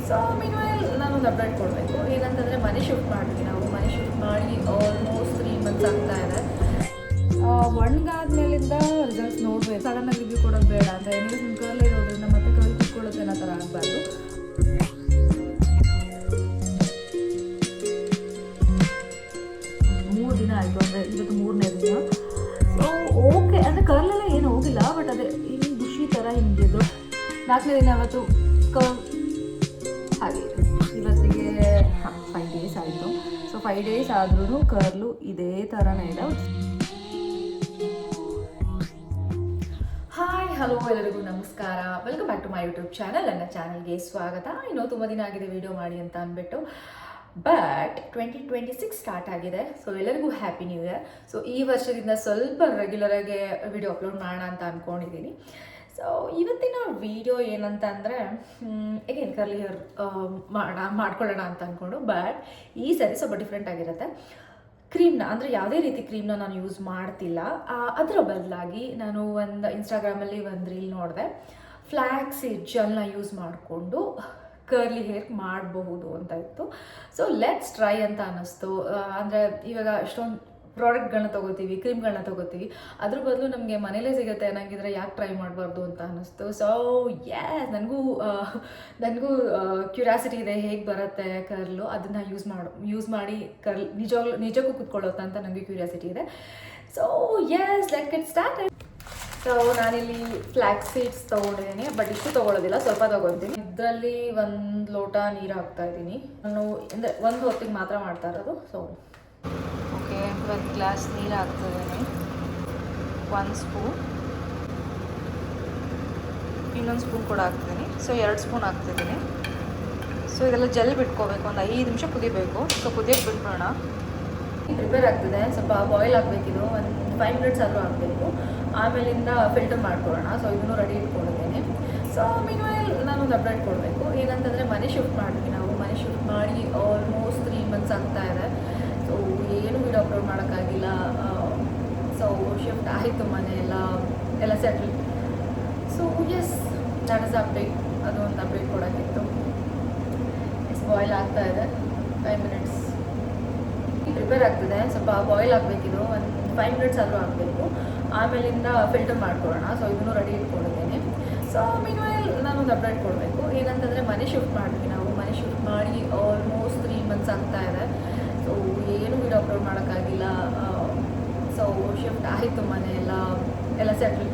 So meanwhile ನಾನೊಂದು update ಕೊಡಬೇಕು. ಏನಂತಂದರೆ ಮನೆ ಶಿಫ್ಟ್ ಮಾಡಿದ್ವಿ ನಾವು. ಮನೆ ಶಿಫ್ಟ್ ಮಾಡಿ ಆಲ್ಮೋಸ್ಟ್ 3 ಮಂತ್ಸ್ ಆಗ್ತಾ ಇದೆ. ಒಣಗಾದ್ಮೇಲಿಂದ ರಿಸಲ್ಟ್ಸ್ ನೋಡಬೇಕು. ಸಡನ್ನಾಗಿ ರಿವ್ಯೂ ಕೊಡೋದು ಬೇಡ ಅಂತ. ಏನಿಗೆ ನಿಮ್ಮ ಕರ್ಲ್ ಇರೋದ್ರಿಂದ ಮತ್ತೆ ಕರ್ಲ್ ಕುತ್ಕೊಳ್ಳೋದು ಅನ್ನೋ ಥರ ಆಗಬಾರ್ದು. ದಿನ ಆಯಿತು ಅಂದರೆ ಇವತ್ತು 3ನೇ ದಿನ. ಸೊ ಓಕೆ ಅಂದರೆ ಕರ್ಲೆಲ್ಲ ಏನು ಹೋಗಿಲ್ಲ, ಬಟ್ ಅದೇ ಹಿಂಗೆ ಖುಷಿ ಥರ ಹಿಂಗಿದ್ದು 4ನೇ ದಿನ ಅವತ್ತು ಕರ್ಲ್ ಹಾಗೆ ಇವತ್ತಿಗೆ 5 ಡೇಸ್ ಆಯಿತು. ಸೊ 5 ಡೇಸ್ ಆದ್ರೂ ಕರ್ಲು ಇದೇ ಥರನೇ ಇದೆ. ಹಾಯ್ ಹಲೋ ಎಲ್ಲರಿಗೂ ನಮಸ್ಕಾರ, welcome back to my YouTube channel. ನನ್ನ ಚಾನಲ್ಗೆ ಸ್ವಾಗತ. ಇನ್ನೂ ತುಂಬ ದಿನ ಆಗಿದೆ ವಿಡಿಯೋ ಮಾಡಿ ಅಂತ ಅಂದ್ಬಿಟ್ಟು, ಬಟ್ 2026 ಸ್ಟಾರ್ಟ್ ಆಗಿದೆ. ಸೊ ಎಲ್ಲರಿಗೂ ಹ್ಯಾಪಿ ನ್ಯೂ ಇಯರ್. ಸೊ ಈ ವರ್ಷದಿಂದ ಸ್ವಲ್ಪ ರೆಗ್ಯುಲರಾಗಿ ವಿಡಿಯೋ ಅಪ್ಲೋಡ್ ಮಾಡೋಣ ಅಂತ ಅಂದ್ಕೊಂಡಿದ್ದೀನಿ. ಸೊ ಇವತ್ತಿನ ವಿಡಿಯೋ ಏನಂತ ಅಂದರೆ ಎಗೇನ್ ಕರ್ಲಿ ಹೇರ್ ಮಾಡ್ಕೊಳ್ಳೋಣ ಅಂತ ಅಂದ್ಕೊಂಡು, ಬಟ್ ಈ ಸರಿ ಸ್ವಲ್ಪ ಡಿಫ್ರೆಂಟ್ ಆಗಿರುತ್ತೆ. ಕ್ರೀಮ್ನ ಅಂದರೆ ಯಾವುದೇ ರೀತಿ ಕ್ರೀಮ್ನ ನಾನು ಯೂಸ್ ಮಾಡ್ತಿಲ್ಲ. ಅದರ ಬದಲಾಗಿ ನಾನು ಒಂದು ಇನ್ಸ್ಟಾಗ್ರಾಮಲ್ಲಿ ಒಂದು ರೀಲ್ ನೋಡಿದೆ. ಫ್ಲ್ಯಾಕ್ಸ್ ಸೀಡ್ ಜೆಲ್ನ ಯೂಸ್ ಮಾಡಿಕೊಂಡು ಕರ್ಲಿ ಹೇರ್ ಮಾಡಬಹುದು ಅಂತ ಇತ್ತು. ಸೊ ಲೆಟ್ಸ್ ಟ್ರೈ ಅಂತ ಅನ್ನಿಸ್ತು. ಅಂದರೆ ಇವಾಗ ಎಷ್ಟೊಂದು ಪ್ರಾಡಕ್ಟ್ಗಳನ್ನ ತೊಗೋತೀವಿ, ಕ್ರೀಮ್ಗಳನ್ನ ತೊಗೋತೀವಿ, ಅದ್ರ ಬದಲು ನಮಗೆ ಮನೇಲೇ ಸಿಗುತ್ತೆ ಅನ್ನಂಗಿದ್ರೆ ಯಾಕೆ ಟ್ರೈ ಮಾಡಬಾರ್ದು ಅಂತ ಅನ್ನಿಸ್ತು. ಸೊ ನನಗೂ ಕ್ಯೂರಿಯಾಸಿಟಿ ಇದೆ, ಹೇಗೆ ಬರುತ್ತೆ ಕರ್ಲು, ಅದನ್ನು ಯೂಸ್ ಮಾಡಿ ಕರ್ಲ್ ನಿಜಕ್ಕೂ ಕೂತ್ಕೊಳ್ಳುತ್ತಾ ಅಂತ ನನಗೆ ಕ್ಯೂರಿಯಾಸಿಟಿ ಇದೆ. So let's get start. So ನಾನಿಲ್ಲಿ ಫ್ಲ್ಯಾಕ್ಸ್ ಸೀಡ್ಸ್ ತೊಗೊಂಡಿದ್ದೀನಿ, ಬಟ್ ಇಷ್ಟು ತೊಗೊಳ್ಳೋದಿಲ್ಲ, ಸ್ವಲ್ಪ ತೊಗೊತೀನಿ. ಇದರಲ್ಲಿ 1 ಲೋಟ ನೀರು ಹಾಕ್ತಾ ಇದ್ದೀನಿ. ನಾನು ಅಂದರೆ ಒಂದು ಹೊತ್ತಿಗೆ ಮಾತ್ರ ಮಾಡ್ತಾ ಇರೋದು. ಸೊ ಓಕೆ, 1 ಗ್ಲಾಸ್ ನೀರು ಹಾಕ್ತಿದ್ದೀನಿ, 1 ಸ್ಪೂನ್, ಇನ್ನೊಂದು ಸ್ಪೂನ್ ಕೂಡ ಹಾಕ್ತಿದ್ದೀನಿ. ಸೊ 2 ಸ್ಪೂನ್ ಹಾಕ್ತಿದ್ದೀನಿ. ಸೊ ಇದೆಲ್ಲ ಜೆಲ್ ಬಿಟ್ಕೋಬೇಕು, ಒಂದು 5 ನಿಮಿಷ ಕುದಿಬೇಕು. ಸೊ ಕುದಿಯೋಕ್ಕೆ ಬಿಟ್ಬಿಡೋಣ. ಪ್ರಿಪೇರ್ ಆಗ್ತಿದೆ, ಸ್ವಲ್ಪ ಬಾಯ್ಲ್ ಆಗಬೇಕಿದು, ಒಂದು 5 ಮಿನಿಟ್ಸ್ ಆದರೂ ಆಗಬೇಕು. ಆಮೇಲಿಂದ ಫಿಲ್ಟರ್ ಮಾಡ್ಕೊಳ್ಳೋಣ. ಸೊ ಇದನ್ನು ರೆಡಿ ಇಟ್ಕೊಂಡಿದ್ದೀನಿ. ಸೊ ಮೀನ್ವೈಲ್ ನಾನೊಂದು ಅಪ್ಡೇಟ್ ಕೊಡಬೇಕು. ಏನಂತಂದರೆ ಮನೆ ಶಿಫ್ಟ್ ಮಾಡಿದ್ವಿ ನಾವು. ಮನೆ ಶಿಫ್ಟ್ ಮಾಡಿ ಆಲ್ಮೋಸ್ಟ್ 3 ಮಂತ್ಸ್ ಆಗ್ತಾ ಇದೆ. ಸೊ ಏನು ವಿಡಿಯೋ ಅಪ್ಲೋಡ್ ಮಾಡೋಕ್ಕಾಗಿಲ್ಲ. ಸೊ ಶಿಫ್ಟ್ ಆಯಿತು, ಮನೆ ಎಲ್ಲ settle. So that is update. ಅದು ಒಂದು ಅಪ್ಡೇಟ್ ಕೊಡೋಕ್ಕಿತ್ತು. ಬಾಯ್ಲ್ ಆಗ್ತಾ ಇದೆ, 5 ಮಿನಿಟ್ಸ್ ಪ್ರಿಪೇರ್ ಆಗ್ತಿದೆ. ಸ್ವಲ್ಪ ಬಾಯ್ಲ್ ಆಗಬೇಕಿದು, ಒಂದು 5 ಮಿನಿಟ್ಸ್ ಆದರೂ ಆಗಬೇಕು. ಆಮೇಲಿಂದ ಫಿಲ್ಟರ್ ಮಾಡ್ಕೊಳ್ಳೋಣ. ಸೊ ಇದನ್ನು ರೆಡಿ ಇಟ್ಕೊಂಡಿದ್ದೀನಿ. ಸೊ ಮೀನ್ವೈಲ್ ನಾನೊಂದು ಅಪ್ಡೇಟ್ ಕೊಡಬೇಕು. ಏನಂತಂದರೆ ಮನೆ ಶಿಫ್ಟ್ ಮಾಡಿದ್ವಿ ನಾವು. ಮನೆ ಶಿಫ್ಟ್ ಮಾಡಿ ಆಲ್ಮೋಸ್ಟ್ 3 ಮಂತ್ಸ್ ಆಗ್ತಾ ಇದೆ. ಸೊ ಏನು ವಿಡಿಯೋ ಅಪ್ಲೋಡ್ ಮಾಡೋಕ್ಕಾಗಿಲ್ಲ. ಸೊ ಶಿಫ್ಟ್ ಆಯಿತು, ಮನೆ ಎಲ್ಲ settle.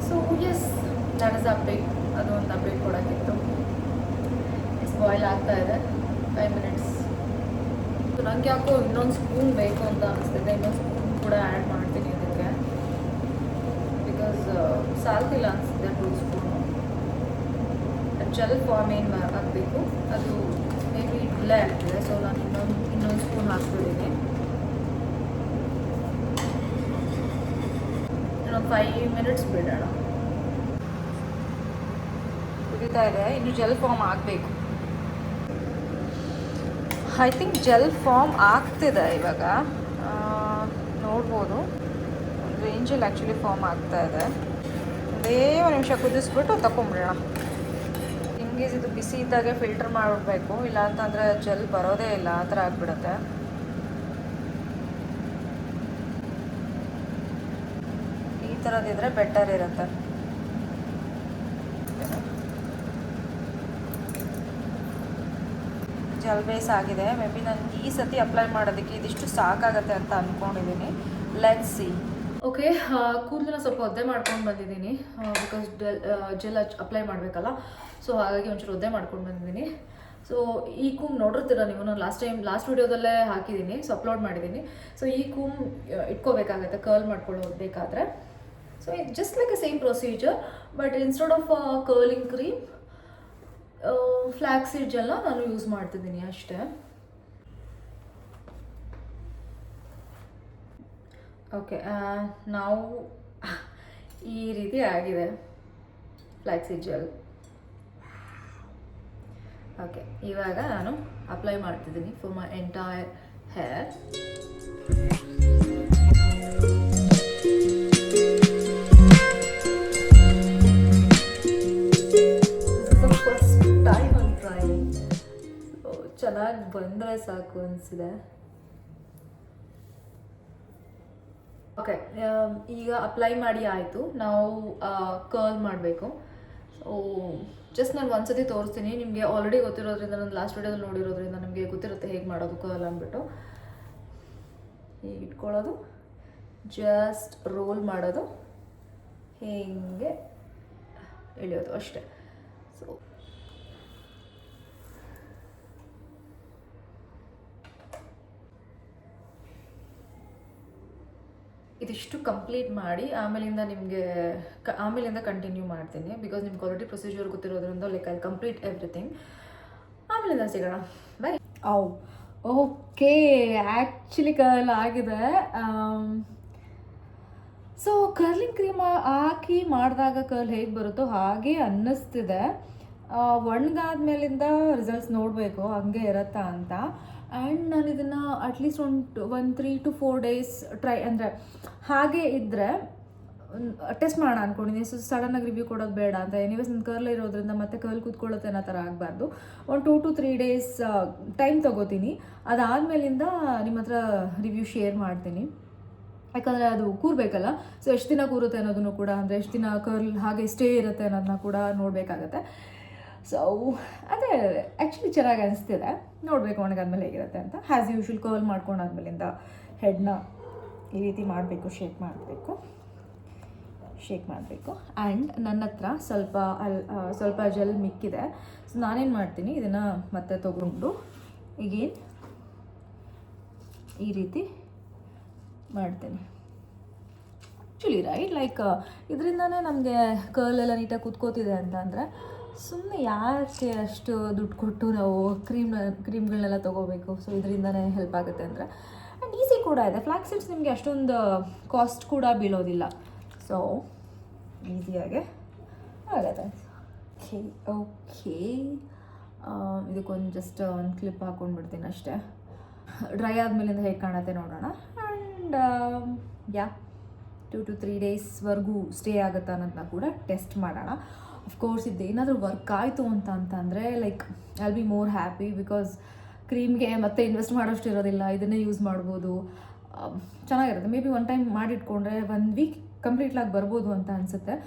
So that is update. ಅದು ಒಂದು ಅಪ್ಡೇಟ್ ಕೊಡೋಕ್ಕಿತ್ತು. ಬಾಯ್ಲ್ ಆಗ್ತಾ ಇದೆ, 5 ಮಿನಿಟ್ಸ್. ನನಗೆ ಯಾಕೋ ಇನ್ನೊಂದು ಸ್ಪೂನ್ ಬೇಕು ಅಂತ ಅನಿಸ್ತಿದೆ. ಇನ್ನೊಂದು ಸ್ಪೂನ್ ಕೂಡ ಆ್ಯಡ್ ಮಾಡ್ತೀನಿ ಅದಕ್ಕೆ, ಬಿಕಾಸ್ ಸಾಲ್ತಿಲ್ಲ ಅನಿಸ್ತಿದೆ 2 ಸ್ಪೂನು. ಜೆಲ್ ಫಾರ್ಮ್ ಏನು ಆಗಬೇಕು, ಅದು ಮೇ ಬಿ ಡಿಲೇ ಆಗ್ತಿದೆ. ಸೊ ನಾನು ಇನ್ನೊಂದು ಸ್ಪೂನ್ ಹಾಕ್ತಿದ್ದೀನಿ. ಇನ್ನೊಂದು 5 ಮಿನಿಟ್ಸ್ ಬಿಡೋಣ. ಕುದೀತಾ ಇದೆ, ಇನ್ನು ಜೆಲ್ ಫಾರ್ಮ್ ಆಗಬೇಕು. ಐ ಥಿಂಕ್ ಜೆಲ್ ಫಾರ್ಮ್ ಆಗ್ತಿದೆ ಇವಾಗ, ನೋಡ್ಬೋದು. ಒಂದು ರೇಂಜಲ್ಲಿ ಆ್ಯಕ್ಚುಲಿ ಫಾರ್ಮ್ ಆಗ್ತಾ ಇದೆ. ಒಂದೇ 1 ನಿಮಿಷ ಕುದಿಸ್ಬಿಟ್ಟು ತಗೊಂಬಿಡೋಣ. ಹಿಂಗೇಸ್ ಇದು ಬಿಸಿ ಇದ್ದಾಗೆ ಫಿಲ್ಟರ್ ಮಾಡಿಬಿಡ್ಬೇಕು, ಇಲ್ಲ ಅಂತಂದರೆ ಜೆಲ್ ಬರೋದೇ ಇಲ್ಲ, ಆ ಥರ ಆಗಿಬಿಡುತ್ತೆ. ಈ ಥರದಿದ್ರೆ ಬೆಟರ್ ಇರುತ್ತೆ. ಜೆಲ್ ಬೇಸ್ ಆಗಿದೆ. ಮೇ ಬಿ ನನಗೆ ಈ ಸತಿ ಅಪ್ಲೈ ಮಾಡೋದಕ್ಕೆ ಇದಿಷ್ಟು ಸಾಕಾಗತ್ತೆ ಅಂತ ಅಂದ್ಕೊಂಡಿದ್ದೀನಿ. Let's see. ಓಕೆ, ಕೂದಲನ್ನ ಸ್ವಲ್ಪ ಒದ್ದೆ ಮಾಡ್ಕೊಂಡು ಬಂದಿದ್ದೀನಿ, ಬಿಕಾಸ್ ಜೆಲ್ ಅಪ್ಲೈ ಮಾಡಬೇಕಲ್ಲ. ಸೊ ಹಾಗಾಗಿ ಒಂಚೂರು ಒದ್ದೆ ಮಾಡ್ಕೊಂಡು ಬಂದಿದ್ದೀನಿ. ಸೊ ಈ ಕೂಮ್ ನೋಡಿರ್ತೀರ ನೀವು, ನಾನು ಲಾಸ್ಟ್ ವಿಡಿಯೋದಲ್ಲೇ ಹಾಕಿದ್ದೀನಿ, ಸೊ ಅಪ್ಲೋಡ್ ಮಾಡಿದ್ದೀನಿ. ಸೊ ಈ ಕೂಮ್ ಇಟ್ಕೋಬೇಕಾಗತ್ತೆ ಕರ್ಲ್ ಮಾಡ್ಕೊಳ್ಳೋಬೇಕಾದ್ರೆ. So it just like a same procedure, but instead of curling cream flax seed ಜೆಲ್ನ ನಾನು ಯೂಸ್ ಮಾಡ್ತಿದ್ದೀನಿ ಅಷ್ಟೇ. ಓಕೆ, ನಾವು ಈ ರೀತಿ ಆಗಿದೆ ಫ್ಲ್ಯಾಕ್ಸ್ ಸೀಡ್ ಜೆಲ್. ಓಕೆ, ಇವಾಗ ನಾನು ಅಪ್ಲೈ ಮಾಡ್ತಿದ್ದೀನಿ for my entire hair. First time I'm trying. ಚೆನ್ನಾಗಿ ಬಂದರೆ ಸಾಕು ಅನಿಸಿದೆ. ಓಕೆ, ಈಗ ಅಪ್ಲೈ ಮಾಡಿ ಆಯಿತು. ನಾವು ಕರ್ಲ್ ಮಾಡಬೇಕು. ಸೊ ಜಸ್ಟ್ ನಾನು ಒಂದ್ಸತಿ ತೋರಿಸ್ತೀನಿ. ನಿಮಗೆ ಆಲ್ರೆಡಿ ಗೊತ್ತಿರೋದ್ರಿಂದ, ನಾನು ಲಾಸ್ಟ್ ವಿಡಿಯೋದಲ್ಲಿ ನೋಡಿರೋದ್ರಿಂದ ನಿಮಗೆ ಗೊತ್ತಿರುತ್ತೆ ಹೇಗೆ ಮಾಡೋದು ಕರ್ಲ್ ಅಂದ್ಬಿಟ್ಟು. ಹೀಗೆ ಇಟ್ಕೊಳ್ಳೋದು, ಜಸ್ಟ್ ರೋಲ್ ಮಾಡೋದು, ಹೀಗೆ ಎಳೆಯೋದು ಅಷ್ಟೇ. ಸೊ ಇದಿಷ್ಟು ಕಂಪ್ಲೀಟ್ ಮಾಡಿ ಆಮೇಲಿಂದ ಕಂಟಿನ್ಯೂ ಮಾಡ್ತೀನಿ. ಬಿಕಾಸ್ ನಿಮ್ಗೆ ಆಲ್ರೆಡಿ ಪ್ರೊಸೀಜರ್ ಗೊತ್ತಿರೋದ್ರಿಂದ ಲೈಕ್ ಐ ಕಂಪ್ಲೀಟ್ ಎವ್ರಿಥಿಂಗ್. ಆಮೇಲಿಂದ ಸಿಗೋಣ, ಬೈ. ಓಕೆ, ಆ್ಯಕ್ಚುಲಿ ಕರ್ಲ್ ಆಗಿದೆ. ಸೊ ಕರ್ಲಿಂಗ್ ಕ್ರೀಮ್ ಹಾಕಿ ಮಾಡಿದಾಗ ಕರ್ಲ್ ಹೇಗೆ ಬರುತ್ತೋ ಹಾಗೆ ಅನ್ನಿಸ್ತಿದೆ. ಒಣಗಾದ್ಮೇಲಿಂದ ರಿಸಲ್ಟ್ಸ್ ನೋಡಬೇಕು ಹಂಗೆ ಇರುತ್ತಾ ಅಂತ. ಆ್ಯಂಡ್ ನಾನು ಇದನ್ನು ಅಟ್ಲೀಸ್ಟ್ ಒಂದು 3 to 4 days ಅಂದರೆ ಹಾಗೆ ಇದ್ದರೆ ಟೆಸ್ಟ್ ಮಾಡೋಣ ಅಂದ್ಕೊಂಡಿದ್ದೀನಿ. ಸೊ ಸಡನ್ನಾಗಿ ರಿವ್ಯೂ ಕೊಡೋದು ಬೇಡ ಅಂತ. ಎನಿವೇಸ್ ನನ್ನ ಕರ್ಲ್ ಇರೋದ್ರಿಂದ ಮತ್ತೆ ಕರ್ಲ್ ಕೂತ್ಕೊಳ್ಳುತ್ತೆ ಅನ್ನೋ ಥರ ಆಗಬಾರ್ದು. ಒಂದು 2 to 3 days ಟೈಮ್ ತೊಗೋತೀನಿ. ಅದಾದಮೇಲಿಂದ ನಿಮ್ಮ ಹತ್ರ ರಿವ್ಯೂ ಶೇರ್ ಮಾಡ್ತೀನಿ. ಯಾಕಂದರೆ ಅದು ಕೂರಬೇಕಲ್ಲ. ಸೊ ಎಷ್ಟು ದಿನ ಕೂರುತ್ತೆ ಅನ್ನೋದನ್ನು ಕೂಡ, ಅಂದರೆ ಎಷ್ಟು ದಿನ ಕರ್ಲ್ ಹಾಗೆ ಸ್ಟೇ ಇರುತ್ತೆ ಅನ್ನೋದನ್ನ ಕೂಡ ನೋಡಬೇಕಾಗತ್ತೆ. ಸೊ ಅದೇ ಆ್ಯಕ್ಚುಲಿ ಚೆನ್ನಾಗಿ ಅನಿಸ್ತಿದೆ. ನೋಡಬೇಕು ಒಣಗಾದ್ಮೇಲೆ ಹೇಗಿರುತ್ತೆ ಅಂತ. ಹ್ಯಾಸ್ ಯೂಶ್ವಲ್ ಕರ್ಲ್ ಮಾಡ್ಕೊಂಡಾದ್ಮೇಲಿಂದ ಹೆಡ್ನ ಈ ರೀತಿ ಮಾಡಬೇಕು, ಶೇಕ್ ಮಾಡಬೇಕು. ಆ್ಯಂಡ್ ನನ್ನ ಹತ್ರ ಸ್ವಲ್ಪ ಜೆಲ್ ಮಿಕ್ಕಿದೆ. ಸೊ ನಾನೇನು ಮಾಡ್ತೀನಿ, ಇದನ್ನು ಮತ್ತೆ ತೊಗೊಂಡು ಈಗೇನು ಈ ರೀತಿ ಮಾಡ್ತೀನಿ. ಆ್ಯಕ್ಚುಲಿ ರೈಟ್, ಲೈಕ್ ಇದರಿಂದನೇ ನಮಗೆ ಕರ್ಲ್ ಎಲ್ಲ ನೀಟಾಗಿ ಕುತ್ಕೋತಿದೆ ಅಂತ ಅಂದರೆ ಸುಮ್ಮನೆ ಯಾಕೆ ಅಷ್ಟು ದುಡ್ಡು ಕೊಟ್ಟು ನಾವು ಕ್ರೀಮ್ಗಳನ್ನೆಲ್ಲ ತೊಗೋಬೇಕು. ಸೊ ಇದರಿಂದನೇ ಹೆಲ್ಪ್ ಆಗುತ್ತೆ ಅಂದರೆ. ಆ್ಯಂಡ್ ಈಸಿ ಕೂಡ ಇದೆ. ಫ್ಲ್ಯಾಕ್ಸ್ ಸೀಡ್ಸ್ ನಿಮಗೆ ಅಷ್ಟೊಂದು ಕಾಸ್ಟ್ ಕೂಡ ಬೀಳೋದಿಲ್ಲ. ಸೊ ಈಸಿಯಾಗೆ ಆಗುತ್ತೆ. ಓಕೆ, ಇದಕ್ಕೊಂದು ಜಸ್ಟ್ ಒಂದು ಕ್ಲಿಪ್ ಹಾಕ್ಕೊಂಡ್ಬಿಡ್ತೀನಿ ಅಷ್ಟೇ. ಡ್ರೈ ಆದಮೇಲಿಂದ ಹೇಗೆ ಕಾಣುತ್ತೆ ನೋಡೋಣ. ಆ್ಯಂಡ್ 2 to 3 daysವರೆಗೂ ಸ್ಟೇ ಆಗುತ್ತಾ ಅನ್ನೋದನ್ನ ಕೂಡ ಟೆಸ್ಟ್ ಮಾಡೋಣ. ಅಫ್ಕೋರ್ಸ್ ಇದೇನಾದರೂ ವರ್ಕ್ ಆಯಿತು ಅಂತಂದರೆ like I will be more happy. Because ಕ್ರೀಮ್ಗೆ ಮತ್ತೆ ಇನ್ವೆಸ್ಟ್ ಮಾಡೋಷ್ಟು ಇರೋದಿಲ್ಲ, ಇದನ್ನೇ ಯೂಸ್ ಮಾಡ್ಬೋದು. ಚೆನ್ನಾಗಿರುತ್ತೆ. ಮೇ ಬಿ ಒನ್ ಟೈಮ್ ಮಾಡಿಟ್ಕೊಂಡ್ರೆ 1 week ಕಂಪ್ಲೀಟ್ಲಾಗಿ ಬರ್ಬೋದು ಅಂತ ಅನಿಸುತ್ತೆ.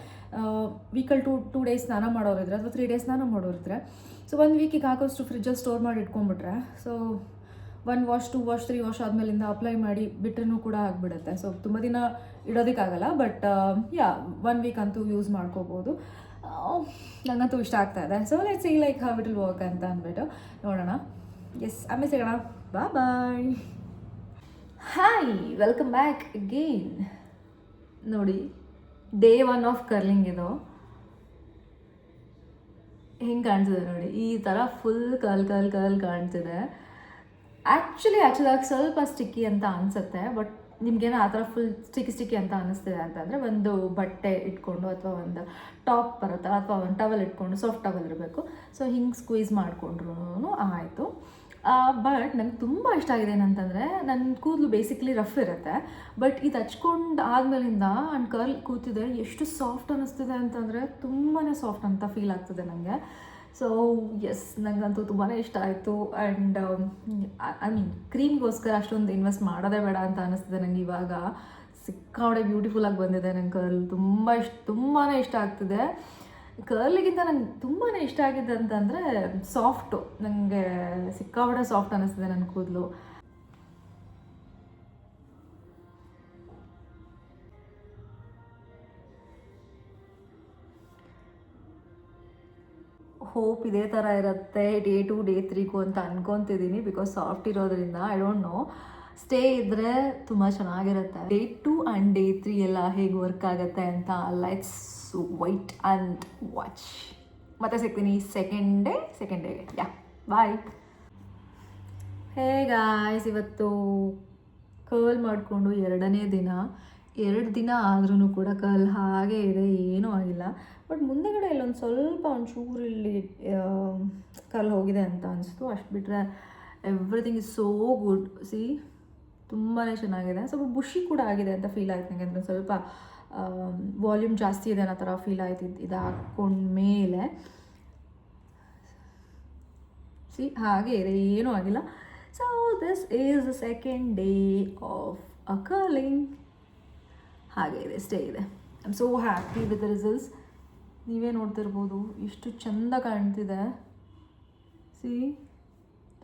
ವೀಕಲ್ಲಿ 2 days ಸ್ನಾನ ಮಾಡೋರಿದ್ರೆ ಅಥವಾ 3 days ಸ್ನಾನ ಮಾಡೋರಿದ್ರೆ ಸೊ 1 weekiಗೆ ಹಾಕೋಷ್ಟು ಫ್ರಿಜ್ಜಲ್ಲಿ ಸ್ಟೋರ್ ಮಾಡಿ ಇಟ್ಕೊಂಡ್ಬಿಟ್ರೆ ಸೊ 1 wash 2 wash 3 wash ಆದಮೇಲಿಂದ ಅಪ್ಲೈ ಮಾಡಿ ಬಿಟ್ಟರೂ ಕೂಡ ಆಗಿಬಿಡುತ್ತೆ. ಸೊ ತುಂಬ ದಿನ ಇಡೋದಕ್ಕಾಗಲ್ಲ, ಬಟ್ 1 week ಅಂತೂ ಯೂಸ್ ಮಾಡ್ಕೋಬೋದು. ನನಗಂತೂ ಇಷ್ಟ ಆಗ್ತಾಯಿದೆ. So let's see like how it will work ಅಂತ ಅಂದ್ಬಿಟ್ಟು ನೋಡೋಣ. ಎಸ್, ಆಮೇಲೆ ಸಿಗೋಣ. Bye. Hi, welcome back again. ನೋಡಿ, ಡೇ 1 ಆಫ್ ಕರ್ಲಿಂಗ್ ಇದು ಹೆಂಗೆ ಕಾಣ್ತಿದೆ ನೋಡಿ. ಈ ಥರ ಫುಲ್ ಕರ್ಲ್ ಕಾಣ್ತಿದೆ. ಆ್ಯಕ್ಚುಲಿ ಹಚ್ಚಿದಾಗ ಸ್ವಲ್ಪ ಸ್ಟಿಕ್ಕಿ ಅಂತ ಅನಿಸುತ್ತೆ, ಬಟ್ ನಿಮಗೇನೋ ಆ ಥರ ಫುಲ್ ಸ್ಟಿಕ್ಕಿ ಅಂತ ಅನ್ನಿಸ್ತಿದೆ ಅಂತಂದರೆ ಒಂದು ಬಟ್ಟೆ ಇಟ್ಕೊಂಡು ಅಥವಾ ಒಂದು ಟಾಪ್ ಬರುತ್ತಲ್ಲ ಅಥವಾ ಒಂದು ಟವಲ್ ಇಟ್ಕೊಂಡು, ಸಾಫ್ಟ್ ಟವಲ್ ಇರಬೇಕು. ಸೊ ಹಿಂಗೆ ಸ್ಕ್ವೀಸ್ ಮಾಡಿಕೊಂಡ್ರೂ ಆಯಿತು. ಬಟ್ ನಂಗೆ ತುಂಬ ಇಷ್ಟ ಆಗಿದೆ ಏನಂತಂದರೆ, ನನ್ನ ಕೂದಲು ಬೇಸಿಕ್ಲಿ ರಫ್ ಇರುತ್ತೆ, ಬಟ್ ಇದು ಹಚ್ಕೊಂಡು ಆದಮೇಲಿಂದ ನನ್ನ ಕರ್ಲ್ ಕೂತಿದೆ ಎಷ್ಟು ಸಾಫ್ಟ್ ಅನ್ನಿಸ್ತಿದೆ ಅಂತಂದರೆ ತುಂಬಾ ಸಾಫ್ಟ್ ಅಂತ ಫೀಲ್ ಆಗ್ತದೆ ನನಗೆ. ಸೊ ಎಸ್, ನನಗಂತೂ ತುಂಬಾ ಇಷ್ಟ ಆಯಿತು. ಆ್ಯಂಡ್ ಐ ಮೀನ್ ಕ್ರೀಮ್ಗೋಸ್ಕರ ಅಷ್ಟೊಂದು ಇನ್ವೆಸ್ಟ್ ಮಾಡೋದೇ ಬೇಡ ಅಂತ ಅನ್ನಿಸ್ತಿದೆ ನನಗೆ. ಇವಾಗ ಸಿಕ್ಕಾಪಟ್ಟೆ ಬ್ಯೂಟಿಫುಲ್ಲಾಗಿ ಬಂದಿದೆ ನನ್ನ ಕರ್ಲ್. ತುಂಬಾ ಇಷ್ಟ ಆಗ್ತಿದೆ. ಕರ್ಲಿಗಿಂತ ನಂಗೆ ತುಂಬಾ ಇಷ್ಟ ಆಗಿದೆ ಅಂತಂದರೆ ಸಾಫ್ಟು. ನನಗೆ ಸಿಕ್ಕಾಪಟ್ಟೆ ಸಾಫ್ಟ್ ಅನ್ನಿಸ್ತಿದೆ ನನ್ನ ಕೂದಲು. ಹೋಪ್ ಇದೇ ಥರ ಇರುತ್ತೆ ಡೇ 2 ಡೇ 3ಗೂ ಅಂತ ಅನ್ಕೊತಿದ್ದೀನಿ. ಬಿಕಾಸ್ ಸಾಫ್ಟ್ ಇರೋದ್ರಿಂದ ಐ ಡೋಂಟ್ ನೋ, ಸ್ಟೇ ಇದ್ದರೆ ತುಂಬ ಚೆನ್ನಾಗಿರುತ್ತೆ. ಡೇ 2 ಆ್ಯಂಡ್ ಡೇ 3 ಎಲ್ಲ ಹೇಗೆ ವರ್ಕ್ ಆಗುತ್ತೆ ಅಂತ ಲೆಟ್ಸ್ ವೈಟ್ ಆ್ಯಂಡ್ ವಾಚ್. ಮತ್ತೆ ಸಿಗ್ತೀನಿ ಸೆಕೆಂಡ್ ಡೇಗೆ. ಬಾಯ್. ಹೇ ಗಾಯ್ಸ್, ಇವತ್ತು ಕರ್ಲ್ ಮಾಡಿಕೊಂಡು 2ನೇ ದಿನ. 2 ದಿನ ಆದ್ರೂ ಕೂಡ ಕರ್ಲ್ ಹಾಗೇ ಇದೆ, ಏನೂ ಆಗಿಲ್ಲ. ಬಟ್ ಮುಂದೆಗಡೆ ಇಲ್ಲೊಂದು ಸ್ವಲ್ಪ ಒಂಚೂರು ಇಲ್ಲಿ ಕರ್ಲ್ ಹೋಗಿದೆ ಅಂತ ಅನಿಸ್ತು. ಅಷ್ಟು ಬಿಟ್ಟರೆ everything is so good. C, ತುಂಬಾ ಚೆನ್ನಾಗಿದೆ. ಸ್ವಲ್ಪ ಬುಷಿ ಕೂಡ ಆಗಿದೆ ಅಂತ ಫೀಲ್ ಆಯ್ತು ನನಗೆ. ಅಂದರೆ ಸ್ವಲ್ಪ ವಾಲ್ಯೂಮ್ ಜಾಸ್ತಿ ಇದೆ ಅನ್ನೋ ಥರ ಫೀಲ್ ಆಯ್ತು ಇದು ಹಾಕ್ಕೊಂಡ್ಮೇಲೆ. ಸಿ ಹಾಗೆ ಇದೆ, ಏನೂ ಆಗಿಲ್ಲ. So this is the second day of a curling. ಹಾಗೆ ಇದೆ, ಸ್ಟೇ ಇದೆ. I am so happy with the results. ನೀವೇ ನೋಡ್ತಿರ್ಬೋದು ಎಷ್ಟು ಚೆಂದ ಕಾಣ್ತಿದೆ. ಸಿ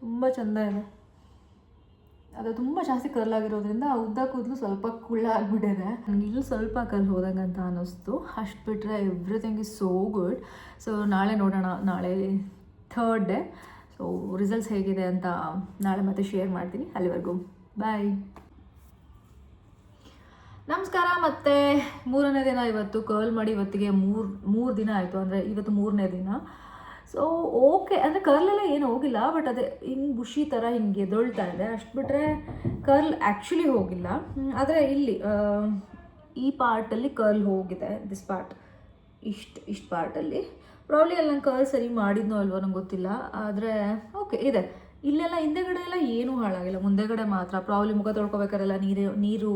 ತುಂಬ ಚೆಂದ ಇದೆ. ಅದು ತುಂಬ ಜಾಸ್ತಿ ಕರ್ಲ್ ಆಗಿರೋದ್ರಿಂದ ಉದ್ದ ಕೂದಲು ಸ್ವಲ್ಪ ಕುಳ್ಳ ಆಗಿಬಿಟ್ಟಿದೆ. ನನಗೆ ಇಲ್ಲಿ ಸ್ವಲ್ಪ ಕರ್ಲ್ ಹೋದಂಗೆ ಅಂತ ಅನ್ನಿಸ್ತು. ಅಷ್ಟು ಬಿಟ್ಟರೆ everything is so good. So ನಾಳೆ ನೋಡೋಣ, ನಾಳೆ 3rd ಡೇ. ಸೊ ರಿಸಲ್ಟ್ಸ್ ಹೇಗಿದೆ ಅಂತ ನಾಳೆ ಮತ್ತೆ ಶೇರ್ ಮಾಡ್ತೀನಿ. ಅಲ್ಲಿವರೆಗೂ ಬಾಯ್. ನಮಸ್ಕಾರ. ಮತ್ತು 3ನೇ ದಿನ ಇವತ್ತು. ಕರ್ಲ್ ಮಾಡಿ ಇವತ್ತಿಗೆ ಮೂರು ದಿನ ಆಯಿತು, ಅಂದರೆ ಇವತ್ತು 3ನೇ ದಿನ. ಸೊ ಓಕೆ, ಅಂದರೆ ಕರ್ಲೆಲ್ಲ ಏನು ಹೋಗಿಲ್ಲ, ಬಟ್ ಅದೇ ಹಿಂಗೆ ಬುಷಿ ಥರ ಹಿಂಗೆ ಎದೊಳ್ತಾ ಇದೆ. ಅಷ್ಟು ಬಿಟ್ಟರೆ ಕರ್ಲ್ ಆ್ಯಕ್ಚುಲಿ ಹೋಗಿಲ್ಲ. ಆದರೆ ಇಲ್ಲಿ ಈ ಪಾರ್ಟಲ್ಲಿ ಕರ್ಲ್ ಹೋಗಿದೆ, ದಿಸ್ ಪಾರ್ಟ್, ಇಷ್ಟು ಪಾರ್ಟಲ್ಲಿ ಪ್ರಾಬ್ಲಿ ಅಲ್ಲಿ ನಂಗೆ ಕರ್ಲ್ ಸರಿ ಮಾಡಿದ್ನೋ ಅಲ್ವೋ ನಂಗೆ ಗೊತ್ತಿಲ್ಲ. ಆದರೆ ಓಕೆ ಇದೆ. ಇಲ್ಲೆಲ್ಲ ಹಿಂದೆಗಡೆ ಎಲ್ಲ ಏನೂ ಹಾಳಾಗಿಲ್ಲ, ಮುಂದೆಗಡೆ ಮಾತ್ರ ಪ್ರಾಬ್ಲಿ ಮುಖ ತೊಳ್ಕೊಬೇಕಾರೆಲ್ಲ ನೀರು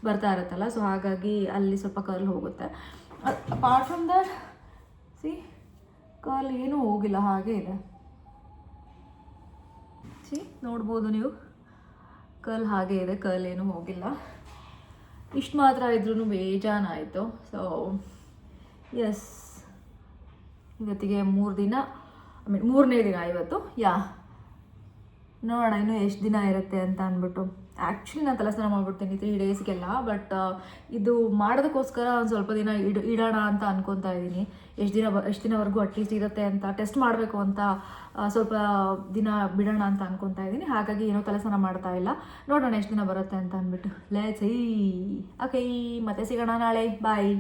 ಬರ್ತಾ ಇರುತ್ತಲ್ಲ, ಸೊ ಹಾಗಾಗಿ ಅಲ್ಲಿ ಸ್ವಲ್ಪ ಕರ್ಲ್ ಹೋಗುತ್ತೆ. Apart from that C curl ಏನೂ ಹೋಗಿಲ್ಲ, ಹಾಗೆ ಇದೆ. ಸಿ ನೋಡ್ಬೋದು ನೀವು, ಕರ್ಲ್ ಹಾಗೆ ಇದೆ, ಕರ್ಲ್ ಏನೂ ಹೋಗಿಲ್ಲ. ಇಷ್ಟು ಮಾತ್ರ ಇದ್ರೂ ಬೇಜಾನಾಯಿತು. ಸೊ ಎಸ್, ಇವತ್ತಿಗೆ 3 ದಿನ, ಐ ಮೀನ್ 3ನೇ ದಿನ ಇವತ್ತು. ನೋಡೋಣ ಇನ್ನೂ ಎಷ್ಟು ದಿನ ಇರುತ್ತೆ ಅಂತ ಅಂದ್ಬಿಟ್ಟು. ಆ್ಯಕ್ಚುಲಿ ನಾನು ತಲೆಸ್ನಾನ ಮಾಡಿಬಿಡ್ತೀನಿ 3 ಡೇಸ್ಗೆಲ್ಲ, ಬಟ್ ಇದು ಮಾಡೋದಕ್ಕೋಸ್ಕರ ಒಂದು ಸ್ವಲ್ಪ ದಿನ ಇಡೋಣ ಅಂತ ಅನ್ಕೊತಾ ಇದ್ದೀನಿ. ಎಷ್ಟು ದಿನವರೆಗೂ ಅಟ್ಲೀಸ್ಟ್ ಇರುತ್ತೆ ಅಂತ ಟೆಸ್ಟ್ ಮಾಡಬೇಕು ಅಂತ ಸ್ವಲ್ಪ ದಿನ ಬಿಡೋಣ ಅಂತ ಅನ್ಕೊತಾ ಇದ್ದೀನಿ. ಹಾಗಾಗಿ ಏನೋ ತಲೆಸ್ನಾನ ಮಾಡ್ತಾ ಇಲ್ಲ. ನೋಡೋಣ ಎಷ್ಟು ದಿನ ಬರುತ್ತೆ ಅಂತ ಅಂದ್ಬಿಟ್ಟು. Let's sea. ಓಕೆ, ಮತ್ತೆ ಸಿಗೋಣ ನಾಳೆ. Bye.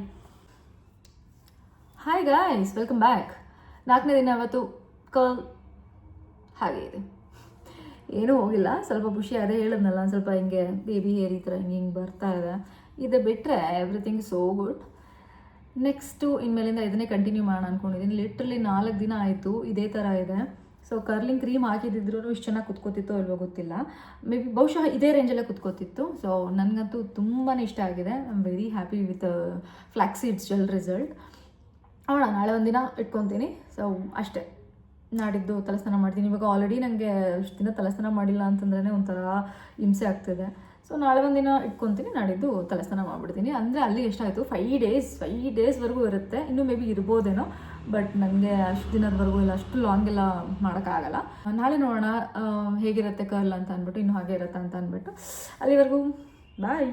Hi guys, welcome back. 4ನೇ ದಿನ ಇವತ್ತು. ಕರ್ಲ್ ಹಾಗೆ ಇದೆ, ಏನೂ ಹೋಗಿಲ್ಲ. ಸ್ವಲ್ಪ ಖುಷಿ ಅದೇ ಹೇಳಿದ್ನಲ್ಲ, ಸ್ವಲ್ಪ ಹಿಂಗೆ ಬೇಬಿ ಹೇರ್ ಈ ಥರ ಹಿಂಗೆ ಬರ್ತಾ ಇದೆ. ಇದು ಬಿಟ್ಟರೆ ಎವ್ರಿಥಿಂಗ್ ಸೋ ಗುಡ್. ನೆಕ್ಸ್ಟು ಇನ್ಮೇಲಿಂದ ಇದನ್ನೇ ಕಂಟಿನ್ಯೂ ಮಾಡೋಣ ಅಂದ್ಕೊಂಡಿದ್ದೀನಿ. ಲಿಟ್ರಲಿ 4 ದಿನ ಆಯಿತು ಇದೇ ಥರ ಇದೆ. ಸೊ ಕರ್ಲಿಂಗ್ ಕ್ರೀಮ್ ಹಾಕಿದ್ದಿದ್ರು ಇಷ್ಟು ಚೆನ್ನಾಗಿ ಕುತ್ಕೋತಿತ್ತೋ ಇಲ್ವೋ ಗೊತ್ತಿಲ್ಲ. ಮೇ ಬಿ ಬಹುಶಃ ಇದೇ ರೇಂಜಲ್ಲೇ ಕುತ್ಕೋತಿತ್ತು. ಸೊ ನನಗಂತೂ ತುಂಬಾ ಇಷ್ಟ ಆಗಿದೆ. I am very happy with flax seeds gel result. ಅವಳ ನಾಳೆ ಒಂದಿನ ಇಟ್ಕೊತೀನಿ. ಸೊ ಅಷ್ಟೇ, ನಾಡಿದ್ದು ತಲೆಸ್ನಾನ ಮಾಡ್ತೀನಿ. ಇವಾಗ ಆಲ್ರೆಡಿ ನನಗೆ ಅಷ್ಟು ದಿನ ತಲೆಸ್ನಾನ ಮಾಡಿಲ್ಲ ಅಂತಂದ್ರೇ ಒಂಥರ ಹಿಂಸೆ ಆಗ್ತಿದೆ. ಸೊ ನಾಳೆ ಒಂದಿನ ಇಟ್ಕೊತೀನಿ, ನಾಡಿದ್ದು ತಲೆಸ್ನಾನ ಮಾಡಿಬಿಡ್ತೀನಿ. ಅಂದರೆ ಅಲ್ಲಿ ಎಷ್ಟಾಯಿತು 5 ಡೇಸ್ವರೆಗೂ ಇರುತ್ತೆ. ಇನ್ನೂ ಮೇ ಬಿ ಇರ್ಬೋದೇನೋ, ಬಟ್ ನನಗೆ ಅಷ್ಟು ದಿನದವರೆಗೂ ಇಲ್ಲ, ಅಷ್ಟು ಲಾಂಗ್ ಎಲ್ಲ ಮಾಡೋಕ್ಕಾಗಲ್ಲ. ನಾಳೆ ನೋಡೋಣ ಹೇಗಿರುತ್ತೆ ಕರ್ಲ್ ಅಂತ ಅಂದ್ಬಿಟ್ಟು, ಇನ್ನೂ ಹಾಗೆ ಇರುತ್ತೆ ಅಂತ ಅಂದ್ಬಿಟ್ಟು. ಅಲ್ಲಿವರೆಗೂ ಬಾಯ್.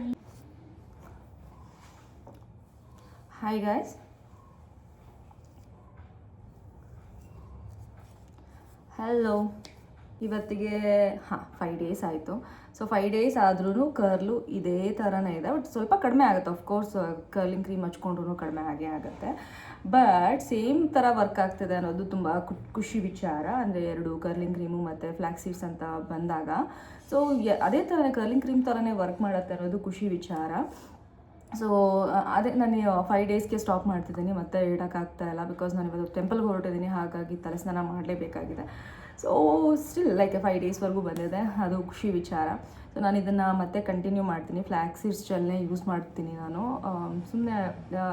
Hi guys, hello. ಇವತ್ತಿಗೆ 5 ಡೇಸ್ ಆಯಿತು. ಸೊ 5 ಡೇಸ್ ಆದ್ರೂ ಕರ್ಲು ಇದೇ ಥರನೇ ಇದೆ, ಬಟ್ ಸ್ವಲ್ಪ ಕಡಿಮೆ ಆಗುತ್ತೆ. ಆಫ್ಕೋರ್ಸ್ ಕರ್ಲಿಂಗ್ ಕ್ರೀಮ್ ಹಚ್ಕೊಂಡ್ರೂ ಕಡಿಮೆ ಆಗೇ ಆಗುತ್ತೆ, ಬಟ್ ಸೇಮ್ ಥರ ವರ್ಕ್ ಆಗ್ತಿದೆ ಅನ್ನೋದು ತುಂಬ ಖುಷಿ ವಿಚಾರ. ಅಂದರೆ 2 ಕರ್ಲಿಂಗ್ ಕ್ರೀಮು ಮತ್ತು ಫ್ಲ್ಯಾಕ್ಸ್ ಸೀಡ್ಸ್ ಅಂತ ಬಂದಾಗ, ಸೊ ಅದೇ ಥರನೇ ಕರ್ಲಿಂಗ್ ಕ್ರೀಮ್ ಥರನೇ ವರ್ಕ್ ಮಾಡುತ್ತೆ ಅನ್ನೋದು ಖುಷಿ ವಿಚಾರ. ಸೊ ಅದೇ ನಾನು 5 ಡೇಸ್ಗೆ ಸ್ಟಾಪ್ ಮಾಡ್ತಿದ್ದೀನಿ, ಮತ್ತೆ ಇಡೋಕ್ಕಾಗ್ತಾ ಇಲ್ಲ. ಬಿಕಾಸ್ ನಾನು ಇವತ್ತು ಟೆಂಪಲ್ಗೆ ಹೊರಟಿದ್ದೀನಿ, ಹಾಗಾಗಿ ತಲೆಸ್ನಾನ ಮಾಡಲೇಬೇಕಾಗಿದೆ. ಸೊ ಸ್ಟಿಲ್ ಲೈಕ್ 5 ಡೇಸ್ವರೆಗೂ ಬಂದಿದೆ, ಅದು ಖುಷಿ ವಿಚಾರ. ಸೊ ನಾನು ಇದನ್ನು ಮತ್ತೆ ಕಂಟಿನ್ಯೂ ಮಾಡ್ತೀನಿ. ಫ್ಲ್ಯಾಕ್ಸ್ ಸೀಡ್ಸ್ ಜೆಲ್ನೇ ಯೂಸ್ ಮಾಡ್ತೀನಿ ನಾನು. ಸುಮ್ಮನೆ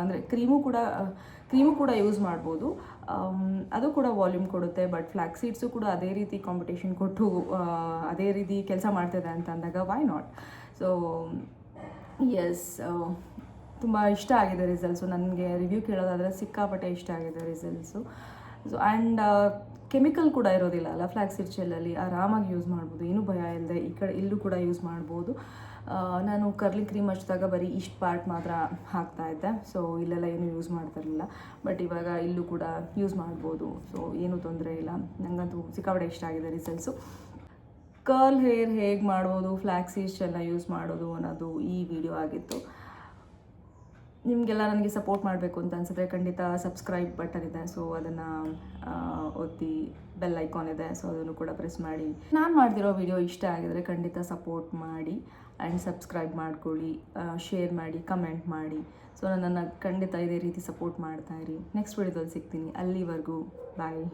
ಅಂದರೆ ಕ್ರೀಮು ಕೂಡ ಯೂಸ್ ಮಾಡ್ಬೋದು, ಅದು ಕೂಡ ವಾಲ್ಯೂಮ್ ಕೊಡುತ್ತೆ. ಬಟ್ ಫ್ಲ್ಯಾಕ್ಸ್ ಸೀಡ್ಸು ಕೂಡ ಅದೇ ರೀತಿ ಕಾಂಪಿಟೇಷನ್ ಕೊಟ್ಟು ಅದೇ ರೀತಿ ಕೆಲಸ ಮಾಡ್ತಿದೆ ಅಂತ ಅಂದಾಗ ವೈ ನಾಟ್. ಸೊ ಎಸ್, ತುಂಬ ಇಷ್ಟ ಆಗಿದೆ ರಿಸಲ್ಟ್ಸು. ನನಗೆ ರಿವ್ಯೂ ಕೇಳೋದಾದರೆ ಸಿಕ್ಕಾಪಟ್ಟೆ ಇಷ್ಟ ಆಗಿದೆ ರಿಸಲ್ಟ್ಸು. ಸೊ ಆ್ಯಂಡ್ ಕೆಮಿಕಲ್ ಕೂಡ ಇರೋದಿಲ್ಲ ಅಲ್ಲ ಫ್ಲ್ಯಾಕ್ಸ್ ಸೀಡ್ ಜೆಲ್ಲಲ್ಲಿ, ಆರಾಮಾಗಿ ಯೂಸ್ ಮಾಡ್ಬೋದು, ಏನೂ ಭಯ ಇಲ್ಲದೆ. ಇಲ್ಲೂ ಕೂಡ ಯೂಸ್ ಮಾಡ್ಬೋದು. ನಾನು ಕರ್ಲಿಂಗ್ ಕ್ರೀಮ್ ಹಚ್ಚಿದಾಗ ಬರೀ ಇಷ್ಟು ಪಾರ್ಟ್ ಮಾತ್ರ ಹಾಕ್ತಾಯಿದ್ದೆ. ಸೊ ಇಲ್ಲೆಲ್ಲ ಏನೂ ಯೂಸ್ ಮಾಡ್ತಿರಲಿಲ್ಲ, ಬಟ್ ಇವಾಗ ಇಲ್ಲೂ ಕೂಡ ಯೂಸ್ ಮಾಡ್ಬೋದು. ಸೊ ಏನೂ ತೊಂದರೆ ಇಲ್ಲ. ನನಗಂತೂ ಸಿಕ್ಕಾಪಟ್ಟೆ ಇಷ್ಟ ಆಗಿದೆ ರಿಸಲ್ಟ್ಸು. ಕರ್ಲ್ ಹೇರ್ ಹೇಗೆ ಮಾಡೋದು, ಫ್ಲ್ಯಾಕ್ಸ್ ಸೀಡ್ಸ್ ಎಲ್ಲ ಯೂಸ್ ಮಾಡೋದು ಅನ್ನೋದು ಈ ವಿಡಿಯೋ ಆಗಿತ್ತು. ನಿಮಗೆಲ್ಲ ನನಗೆ ಸಪೋರ್ಟ್ ಮಾಡಬೇಕು ಅಂತ ಅನಿಸಿದ್ರೆ ಖಂಡಿತ ಸಬ್ಸ್ಕ್ರೈಬ್ ಬಟನ್ ಇದೆ, ಸೊ ಅದನ್ನು ಒತ್ತಿ, ಬೆಲ್ ಐಕಾನ್ ಇದೆ, ಸೊ ಅದನ್ನು ಕೂಡ ಪ್ರೆಸ್ ಮಾಡಿ. ನಾನು ಮಾಡ್ತಿರೋ ವಿಡಿಯೋ ಇಷ್ಟ ಆಗಿದರೆ ಖಂಡಿತ ಸಪೋರ್ಟ್ ಮಾಡಿ ಆ್ಯಂಡ್ ಸಬ್ಸ್ಕ್ರೈಬ್ ಮಾಡ್ಕೊಳ್ಳಿ, ಶೇರ್ ಮಾಡಿ, ಕಮೆಂಟ್ ಮಾಡಿ. ಸೊ ನನ್ನನ್ನು ಖಂಡಿತ ಇದೇ ರೀತಿ ಸಪೋರ್ಟ್ ಮಾಡ್ತಾಯಿರಿ. ನೆಕ್ಸ್ಟ್ ವಿಡಿಯೋದಲ್ಲಿ ಸಿಗ್ತೀನಿ. ಅಲ್ಲಿವರೆಗೂ ಬಾಯ್.